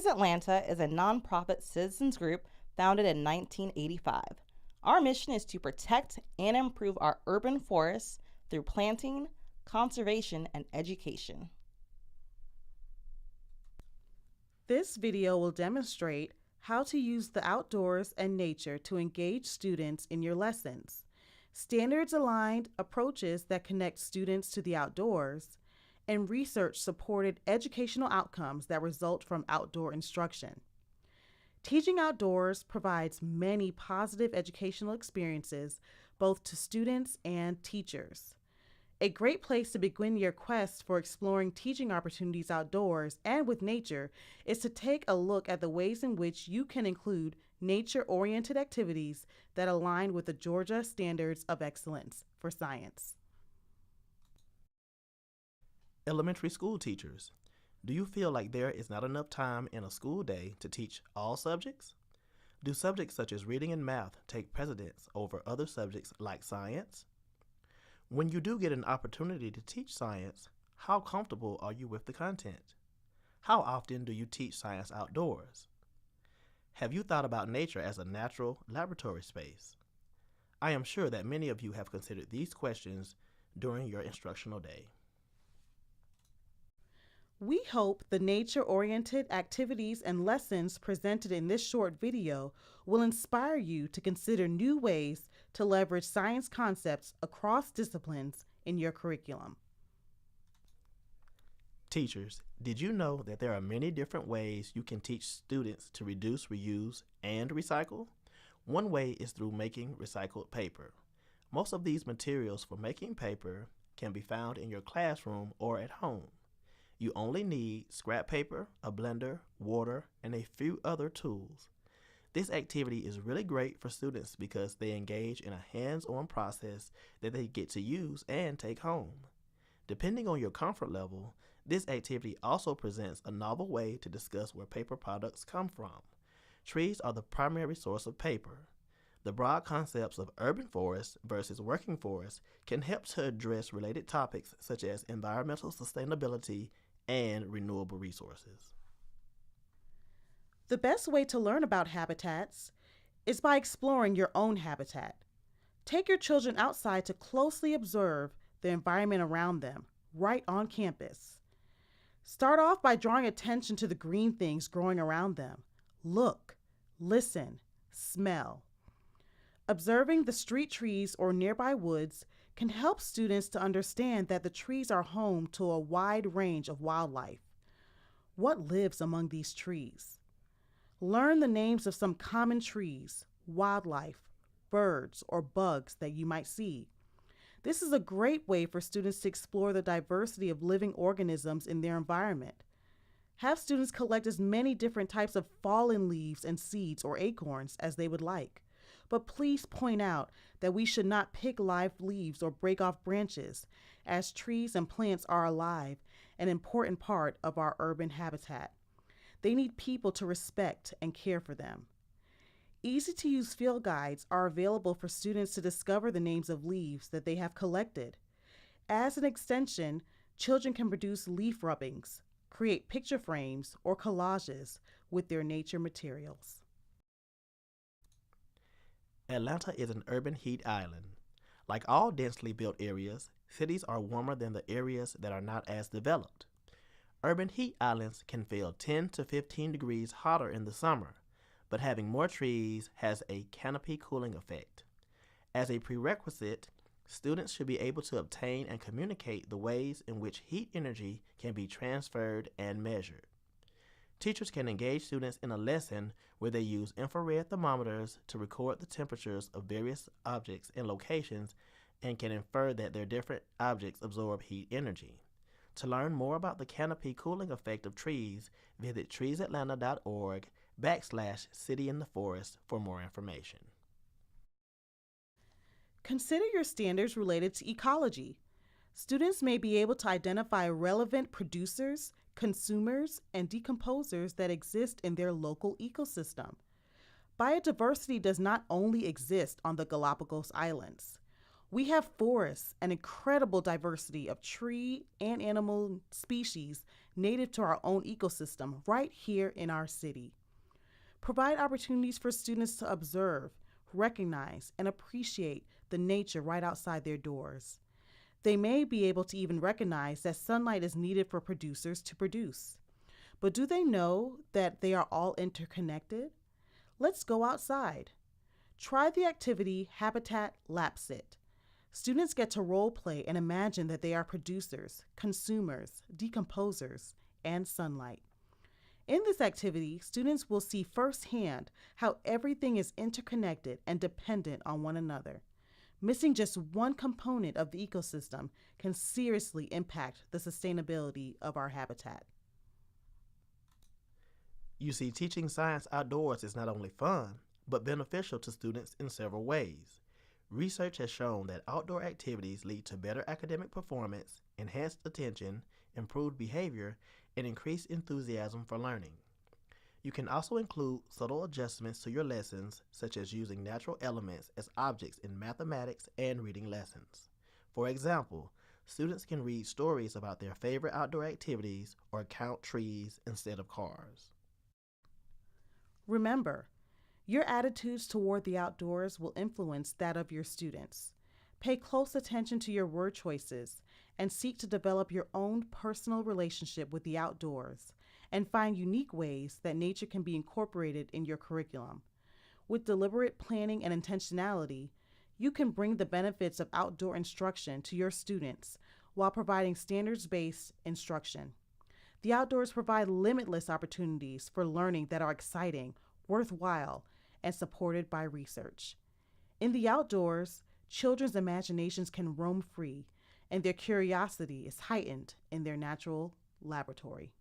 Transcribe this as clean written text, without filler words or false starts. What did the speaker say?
Trees Atlanta is a nonprofit citizens group founded in 1985. Our mission is to protect and improve our urban forests through planting, conservation, and education. This video will demonstrate how to use the outdoors and nature to engage students in your lessons, standards-aligned approaches that connect students to the outdoors, and research-supported educational outcomes that result from outdoor instruction. Teaching outdoors provides many positive educational experiences both to students and teachers. A great place to begin your quest for exploring teaching opportunities outdoors and with nature is to take a look at the ways in which you can include nature-oriented activities that align with the Georgia Standards of Excellence for Science. Elementary school teachers, do you feel like there is not enough time in a school day to teach all subjects? Do subjects such as reading and math take precedence over other subjects like science? When you do get an opportunity to teach science, how comfortable are you with the content? How often do you teach science outdoors? Have you thought about nature as a natural laboratory space? I am sure that many of you have considered these questions during your instructional day. We hope the nature-oriented activities and lessons presented in this short video will inspire you to consider new ways to leverage science concepts across disciplines in your curriculum. Teachers, did you know that there are many different ways you can teach students to reduce, reuse, and recycle? One way is through making recycled paper. Most of these materials for making paper can be found in your classroom or at home. You only need scrap paper, a blender, water, and a few other tools. This activity is really great for students because they engage in a hands-on process that they get to use and take home. Depending on your comfort level, this activity also presents a novel way to discuss where paper products come from. Trees are the primary source of paper. The broad concepts of urban forests versus working forests can help to address related topics such as environmental sustainability and renewable resources. The best way to learn about habitats is by exploring your own habitat. Take your children outside to closely observe the environment around them, right on campus. Start off by drawing attention to the green things growing around them. Look, listen, smell. Observing the street trees or nearby woods can help students to understand that the trees are home to a wide range of wildlife. What lives among these trees? Learn the names of some common trees, wildlife, birds, or bugs that you might see. This is a great way for students to explore the diversity of living organisms in their environment. Have students collect as many different types of fallen leaves and seeds or acorns as they would like. But please point out that we should not pick live leaves or break off branches, as trees and plants are alive, an important part of our urban habitat. They need people to respect and care for them. Easy-to-use field guides are available for students to discover the names of leaves that they have collected. As an extension, children can produce leaf rubbings, create picture frames, or collages with their nature materials. Atlanta is an urban heat island. Like all densely built areas, cities are warmer than the areas that are not as developed. Urban heat islands can feel 10 to 15 degrees hotter in the summer, but having more trees has a canopy cooling effect. As a prerequisite, students should be able to obtain and communicate the ways in which heat energy can be transferred and measured. Teachers can engage students in a lesson where they use infrared thermometers to record the temperatures of various objects and locations and can infer that their different objects absorb heat energy. To learn more about the canopy cooling effect of trees, visit treesatlanta.org/City in the Forest for more information. Consider your standards related to ecology. Students may be able to identify relevant producers, consumers, and decomposers that exist in their local ecosystem. Biodiversity does not only exist on the Galapagos Islands. We have forests, an incredible diversity of tree and animal species native to our own ecosystem right here in our city. Provide opportunities for students to observe, recognize, and appreciate the nature right outside their doors. They may be able to even recognize that sunlight is needed for producers to produce. But do they know that they are all interconnected? Let's go outside. Try the activity Habitat Lapsit. Students get to role play and imagine that they are producers, consumers, decomposers, and sunlight. In this activity, students will see firsthand how everything is interconnected and dependent on one another. Missing just one component of the ecosystem can seriously impact the sustainability of our habitat. You see, teaching science outdoors is not only fun, but beneficial to students in several ways. Research has shown that outdoor activities lead to better academic performance, enhanced attention, improved behavior, and increased enthusiasm for learning. You can also include subtle adjustments to your lessons, such as using natural elements as objects in mathematics and reading lessons. For example, students can read stories about their favorite outdoor activities or count trees instead of cars. Remember, your attitudes toward the outdoors will influence that of your students. Pay close attention to your word choices and seek to develop your own personal relationship with the outdoors and find unique ways that nature can be incorporated in your curriculum. With deliberate planning and intentionality, you can bring the benefits of outdoor instruction to your students while providing standards-based instruction. The outdoors provide limitless opportunities for learning that are exciting, worthwhile, and supported by research. In the outdoors, children's imaginations can roam free, and their curiosity is heightened in their natural laboratory.